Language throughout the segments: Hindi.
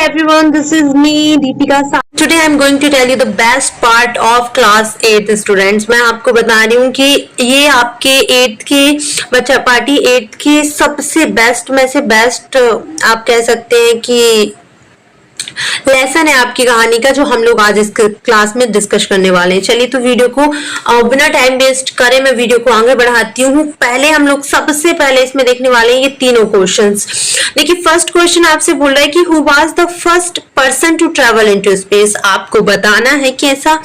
everyone, this is me Deepika. Today I am going to tell you the best part of class 8 students. मैं आपको बता रही हूँ कि ये आपके 8th के बच्चा पार्टी 8th के सबसे बेस्ट में से बेस्ट आप कह सकते हैं कि लेसन है आपकी कहानी का, जो हम लोग आज इस क्लास में डिस्कस करने वाले हैं। चलिए तो वीडियो को बिना टाइम वेस्ट करे मैं वीडियो को आगे बढ़ाती हूँ। पहले हम लोग सबसे पहले इसमें देखने वाले हैं ये तीनों क्वेश्चंस। देखिए फर्स्ट क्वेश्चन आपसे बोल रहा है कि who was the first person to travel into space. आपको बताना है कि ऐसा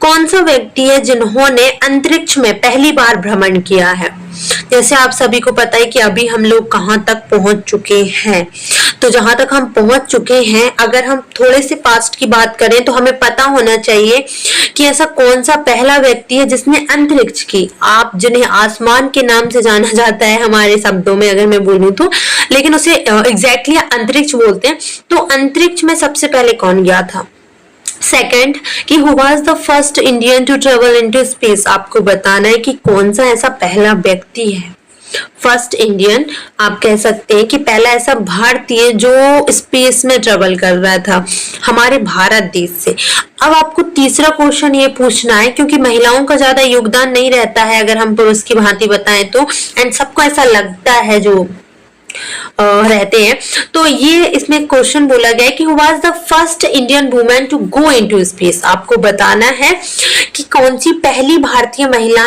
कौन सा व्यक्ति है जिन्होंने अंतरिक्ष में पहली बार भ्रमण किया है। जैसे आप सभी को पता है कि अभी हम लोग कहां तक पहुंच चुके हैं, तो जहां तक हम पहुंच चुके हैं, अगर हम थोड़े से पास्ट की बात करें तो हमें पता होना चाहिए कि ऐसा कौन सा पहला व्यक्ति है जिसने अंतरिक्ष की, आप जिन्हें आसमान के नाम से जाना जाता है हमारे शब्दों में अगर मैं बोलूं तो, लेकिन उसे एग्जैक्टली अंतरिक्ष बोलते हैं। तो अंतरिक्ष में सबसे पहले कौन गया था। सेकंड कि who was the first Indian to travel into space. आपको बताना है कि कौन सा ऐसा पहला व्यक्ति है, फर्स्ट इंडियन आप कह सकते हैं कि पहला ऐसा भारतीय जो स्पेस में ट्रेवल कर रहा था हमारे भारत देश से। अब आपको तीसरा क्वेश्चन ये पूछना है, क्योंकि महिलाओं का ज्यादा योगदान नहीं रहता है अगर हम पुरुष की भांति बताएं तो, एंड सबको ऐसा लगता है जो रहते हैं, तो ये इसमें क्वेश्चन बोला गया है कि who was the first Indian women to go into space. आपको बताना है कि कौन सी पहली भारतीय महिला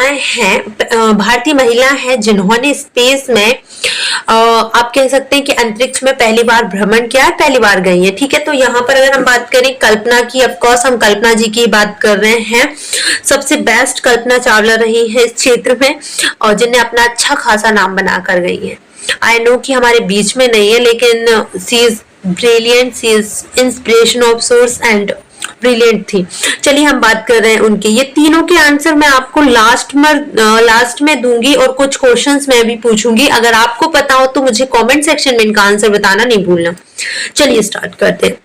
है जिन्होंने स्पेस में आप कह सकते हैं कि अंतरिक्ष में पहली बार भ्रमण किया है, पहली बार गई है। ठीक है, तो यहाँ पर अगर हम बात करें कल्पना की, ऑफकोर्स हम कल्पना जी की बात कर रहे हैं। सबसे बेस्ट कल्पना चावला रही है इस क्षेत्र में और जिन्हें अपना अच्छा खासा नाम बनाकर गई है। आई नो कि हमारे बीच में नहीं है, लेकिन she is brilliant, she is inspiration of source and brilliant थी। चलिए हम बात कर रहे हैं उनके। ये तीनों के आंसर मैं आपको लास्ट में दूंगी और कुछ क्वेश्चंस मैं भी पूछूंगी। अगर आपको पता हो तो मुझे कमेंट सेक्शन में इनका आंसर बताना नहीं भूलना। चलिए स्टार्ट करते हैं।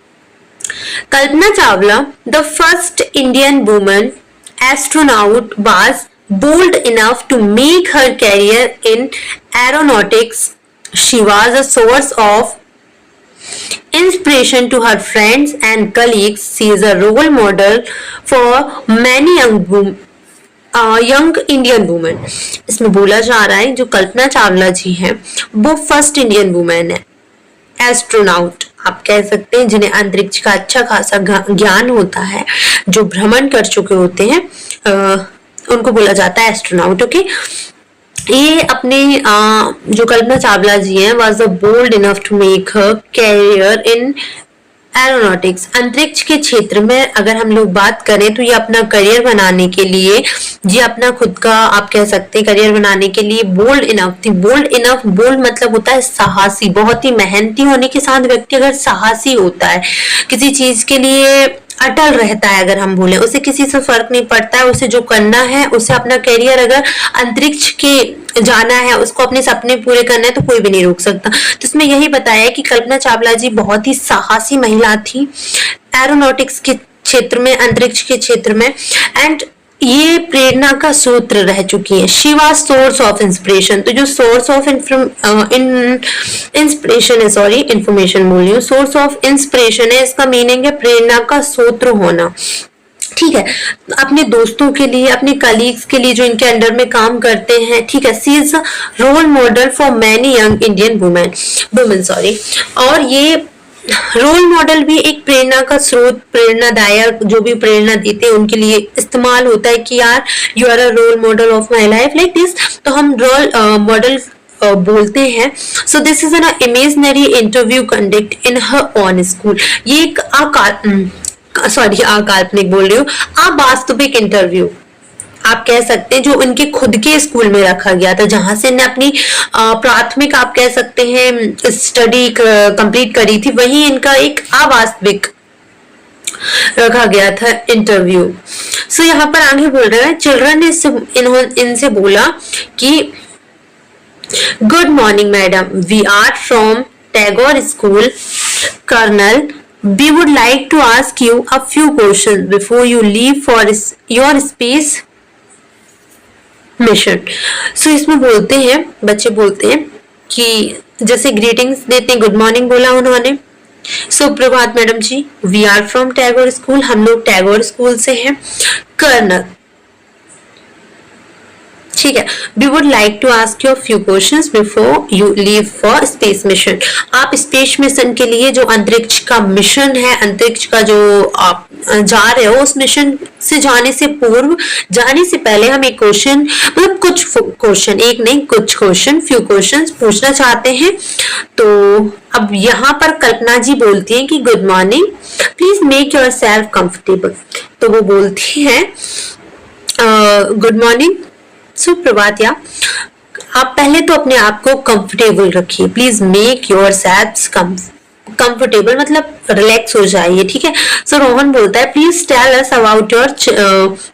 Kalpana Chawla the first Indian woman astronaut was bold enough to make her career in aeronautics. She was a source of inspiration to her friends and colleagues. She is a role model for many young Indian women. इसमें बोला जा रहा है जो कल्पना चावला जी हैं वो फर्स्ट इंडियन वुमेन है, एस्ट्रोनॉट आप कह सकते हैं, जिन्हें अंतरिक्ष का अच्छा खासा ज्ञान होता है, जो भ्रमण कर चुके होते हैं, उनको बोला जाता है एस्ट्रोनॉट। ओके, ये अपने जो कल्पना चावला जी हैं was bold enough to make her career in aeronautics. अंतरिक्ष के क्षेत्र में अगर हम लोग बात करें तो ये अपना करियर बनाने के लिए, जी अपना खुद का आप कह सकते हैं करियर बनाने के लिए बोल्ड इनफ थी। बोल्ड मतलब होता है साहसी, बहुत ही मेहनती होने के साथ व्यक्ति अगर साहसी होता है, किसी चीज के लिए अटल रहता है, अगर हम बोले उसे किसी से फर्क नहीं पड़ता है, उसे जो करना है, उसे अपना करियर अगर अंतरिक्ष के जाना है, उसको अपने सपने पूरे करना है तो कोई भी नहीं रोक सकता। तो इसमें यही बताया है कि कल्पना चावला जी बहुत ही साहसी महिला थी एरोनॉटिक्स के क्षेत्र में, अंतरिक्ष के क्षेत्र में, एंड ये प्रेरणा का सूत्र रह चुकी है। She was source of inspiration. तो जो सोर्स ऑफ इंस्पिरेशन है, सॉरी इंफॉर्मेशन बोल रही हूँ, सोर्स ऑफ इंस्पिरेशन है, इसका मीनिंग है प्रेरणा का सूत्र होना। ठीक है, अपने दोस्तों के लिए, अपने कलीग्स के लिए जो इनके अंडर में काम करते हैं। ठीक है, she is role model for many young Indian women sorry. और ये रोल मॉडल भी एक प्रेरणा का स्रोत, प्रेरणादायक जो भी प्रेरणा देते हैं उनके लिए इस्तेमाल होता है कि यार you are a role model of my life like this, तो हम रोल मॉडल बोलते हैं। So this is an imaginary interview conduct in her own school. ये एक अकाल्पनिक बोल रही हूँ, अवास्तविक इंटरव्यू आप कह सकते हैं, जो उनके खुद के स्कूल में रखा गया था, जहां से इन्हें अपनी प्राथमिक आप कह सकते हैं स्टडी कंप्लीट करी थी, वही इनका एक अवास्तविक रखा गया था इंटरव्यू। सो यहाँ पर आगे बोल रहा है, चिल्ड्रन ने इनसे बोला कि good morning madam, we are from Tagore school Karnal, we would like to ask you a few questions before you leave for your space mission. So इसमें बोलते हैं, बच्चे बोलते हैं कि जैसे ग्रीटिंग्स देते हैं, गुड मॉर्निंग बोला उन्होंने, सुप्रभात madam ji, we are from Tagore school, हम लोग टैगोर स्कूल से हैं। कर्नल, ठीक है। We would like to ask you few questions before you leave for space mission. आप स्पेस मिशन के लिए, जो अंतरिक्ष का मिशन है, अंतरिक्ष का जो आप जा रहे हो, उस मिशन से जाने से पूर्व, जाने से पहले हम एक क्वेश्चन, मतलब कुछ क्वेश्चन, एक नहीं कुछ क्वेश्चन, फ्यू क्वेश्चंस पूछना चाहते हैं। तो अब यहाँ पर कल्पना जी बोलती हैं कि good morning, please make yourself comfortable. तो वो बोलती हैं गुड मॉर्निंग, सुप्रभात। या आप पहले तो अपने आप को कंफर्टेबल रखिए, please make yourself comfortable, मतलब रिलैक्स हो जाइए, ठीक है। सो रोहन बोलता है please tell us about your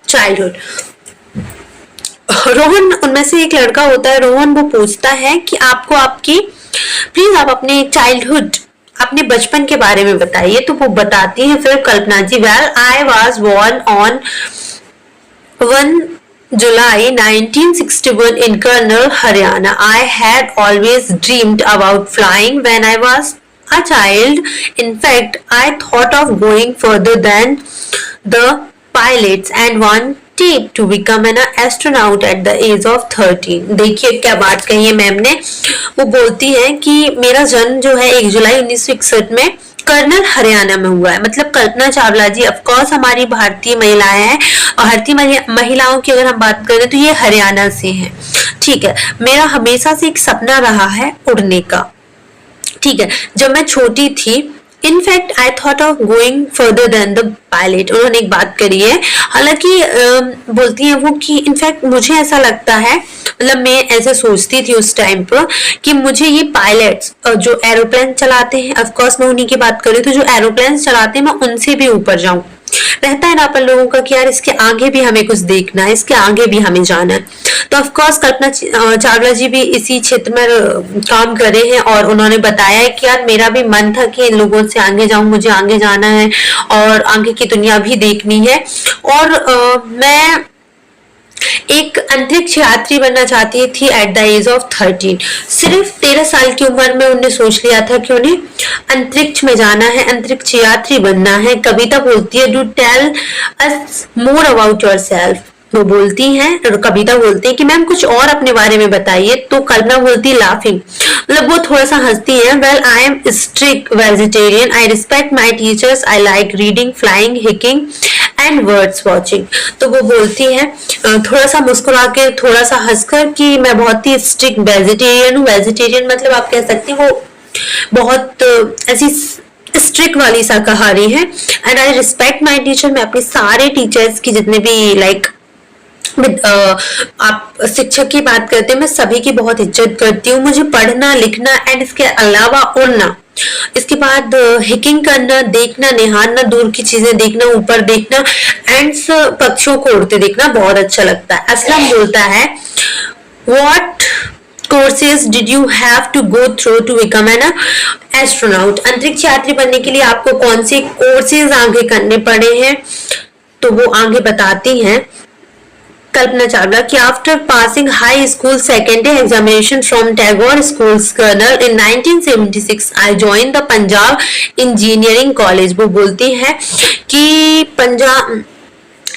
childhood. Rohan, उनमें से एक लड़का होता है रोहन, वो पूछता है कि आपको आपकी, प्लीज आप अपने चाइल्डहुड, अपने बचपन के बारे में बताइए। तो वो बताती है फिर Kalpana ji, well I was born on 1 July 1961 in Karnal, Haryana. I had always dreamed about flying when I was a child. In fact, I thought of going further than the pilots and wanted to become an astronaut at the age of 13. देखिए क्या बात कही है मैम ने। वो बोलती है कि मेरा जन्म जो है 1 जुलाई 1961 में कर्नल हरियाणा में हुआ है। मतलब कल्पना चावला जी ऑफकोर्स हमारी भारतीय महिलाएं हैं, और भारतीय महिलाओं की अगर हम बात करें तो ये हरियाणा से हैं, ठीक है। मेरा हमेशा से एक सपना रहा है उड़ने का, ठीक है। जब मैं छोटी थी, in fact I thought of going further than the pilot, उन्होंने एक बात करी है। हालांकि बोलती हैं वो कि इनफैक्ट मुझे ऐसा लगता है, मतलब मैं ऐसे सोचती थी उस टाइम पर कि मुझे ये पायलट्स जो एरोप्लेन चलाते हैं, ऑफ कोर्स मैं उन्हीं की बात करूँ तो जो एरोप्लेन चलाते हैं मैं उनसे भी ऊपर जाऊं। रहता है ना अपन लोगों का कि यार इसके आगे भी हमें कुछ देखना है, इसके आगे भी हमें जाना है। तो ऑफ कोर्स कल्पना चावला जी भी इसी क्षेत्र में काम कर रहे हैं, और उन्होंने बताया है कि यार मेरा भी मन था कि इन लोगों से आगे जाऊं, मुझे आगे जाना है और आगे की दुनिया भी देखनी है। और मैं एक अंतरिक्ष यात्री बनना चाहती थी एट द एज ऑफ 13। सिर्फ 13 साल की उम्र में उन्हें सोच लिया था कि उन्हें अंतरिक्ष में जाना है, अंतरिक्ष यात्री बनना है। कविता बोलती है do tell us more about yourself. वो बोलती हैं, कविता बोलती है कि मैम कुछ और अपने बारे में बताइए। तो कल्पना बोलती है लाफिंग, मतलब वो थोड़ा सा हंसती है। Well I am strict vegetarian, I respect my teachers, I like reading, flying, hiking and words watching. तो वो बोलती है थोड़ा सा मुस्कुरा के, थोड़ा सा हंसकर कि मैं बहुत ही स्ट्रिक्ट वेजिटेरियन हूँ। वेजिटेरियन मतलब आप कह सकते हैं वो बहुत ऐसी स्ट्रिक्ट वाली शाकाहारी है। And I respect my teacher, मैं अपने सारे टीचर्स की जितने भी लाइक आप शिक्षक की बात करते हैं, मैं सभी की बहुत इज्जत करती हूँ। मुझे पढ़ना, लिखना एंड इसके अलावा उड़ना, इसके बाद हिकिंग करना, देखना, निहारना, दूर की चीजें देखना, ऊपर देखना एंड पक्षियों को उड़ते देखना बहुत अच्छा लगता है। असलम बोलता है what courses did you have to go through to become an astronaut. अंतरिक्ष यात्री बनने के लिए आपको कौन से कोर्सेज आगे करने पड़े हैं? तो वो आगे बताती हैं कल्पना चावला कि after passing high school secondary examination from Tagore schools Karnal in 1976 I join the Punjab Engineering College. वो बोलती है कि पंजाब,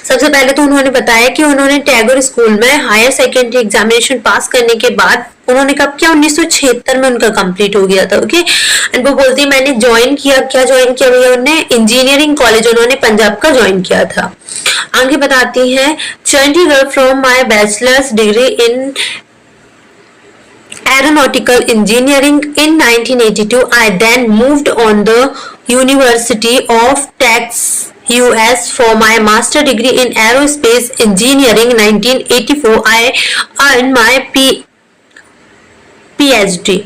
सबसे पहले तो उन्होंने बताया कि उन्होंने टैगोर स्कूल में हायर सेकेंडरी एग्जामिनेशन पास करने के बाद उन्होंने कब किया, 1976 में उनका कंप्लीट हो गया था। ओके, एंड वो बोलती है मैंने ज्वाइन किया, क्या ज्वाइन किया भैया उन्होंने? इंजीनियरिंग कॉलेज उन्होंने पंजाब का ज्वाइन किया था। आगे बताती है Chandigarh from my bachelors degree in aeronautical engineering in 1982 I then moved on the University of Texas US for my master degree in aerospace engineering 1984 I earned my PhD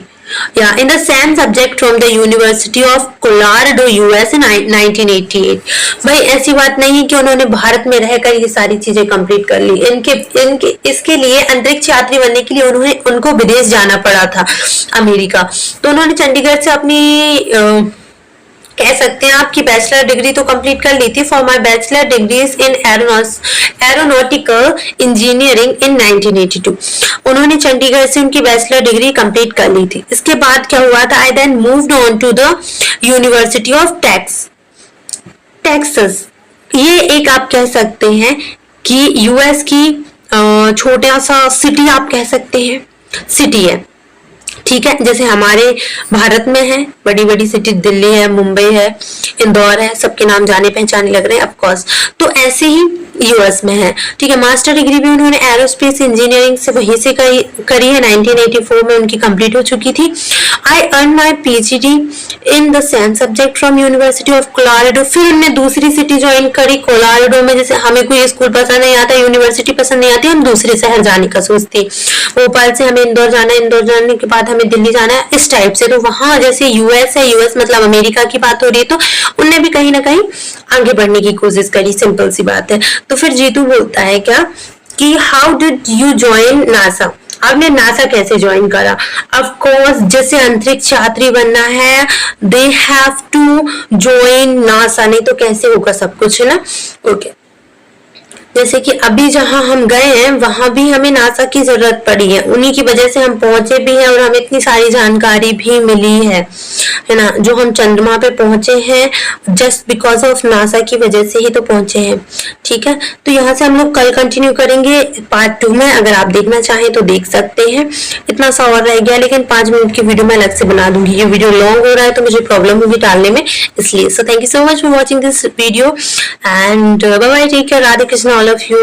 in the same subject from the University of Colorado US in 1988। भाई ऐसी बात नहीं कि उन्होंने भारत में रहकर ये सारी चीजें कंप्लीट कर ली। इनके इसके लिए अंतरिक्ष यात्री बनने के लिए उनको विदेश जाना पड़ा था, अमेरिका। तो उन्होंने चंडीगढ़ से अपनी कह सकते हैं आपकी बैचलर डिग्री तो कंप्लीट कर ली थी। For my bachelor degrees in aeronautical engineering in 1982। उन्होंने चंडीगढ़ से उनकी बैचलर डिग्री कंप्लीट कर ली थी। इसके बाद क्या हुआ था, I then moved on to the University of Texas. ये एक आप कह सकते हैं कि यूएस की छोटा सा सिटी आप कह सकते हैं, सिटी है, ठीक है। जैसे हमारे भारत में है बड़ी बड़ी सिटी, दिल्ली है, मुंबई है, इंदौर है, सबके नाम जाने पहचाने लग रहे हैं ऑफ कोर्स। तो ऐसे ही यूएस में है, ठीक है। मास्टर डिग्री भी उन्होंने एरोस्पेस इंजीनियरिंग से वहीं से करी है। 1984 में उनकी कंप्लीट हो चुकी थी। I earn my PhD in the same subject from university of Colorado. फिर उन्होंने दूसरी सिटी ज्वाइन करी कोलोराडो में। जैसे हमें कोई स्कूल पसंद नहीं आता, यूनिवर्सिटी पसंद नहीं आती, हम दूसरे शहर जाने का सोचते हैं। भोपाल से हमें इंदौर जाना है, इंदौर जाने के बाद हमें दिल्ली जाना है, इस टाइप से। तो वहां जैसे यूएस है, यूएस मतलब अमेरिका की बात हो रही है, तो उनने भी कहीं ना कहीं आगे बढ़ने की कोशिश करी, सिंपल सी बात है। तो फिर जीतू बोलता है क्या कि how did you join NASA, आपने नासा कैसे ज्वाइन करा। ऑफ कोर्स जैसे अंतरिक्ष यात्री बनना है, they have to join NASA, नहीं तो कैसे होगा सब कुछ, है ना। ओके, जैसे कि अभी जहां हम गए हैं वहां भी हमें नासा की जरूरत पड़ी है, उन्हीं की वजह से हम पहुंचे भी हैं और हमें इतनी सारी जानकारी भी मिली है ना। जो हम चंद्रमा पे पहुंचे हैं जस्ट बिकॉज ऑफ नासा की वजह से ही तो पहुंचे हैं, ठीक है। तो यहाँ से हम लोग कल कंटिन्यू करेंगे पार्ट 2 में, अगर आप देखना चाहें तो देख सकते हैं। इतना सा और रह गया, लेकिन 5 मिनट की वीडियो मैं अलग से बना दूंगी। ये वीडियो लॉन्ग हो रहा है तो मुझे प्रॉब्लम होगी डालने में, इसलिए। So thank you so much for watching this video and bye bye, take care, Radhe Krishna all of you.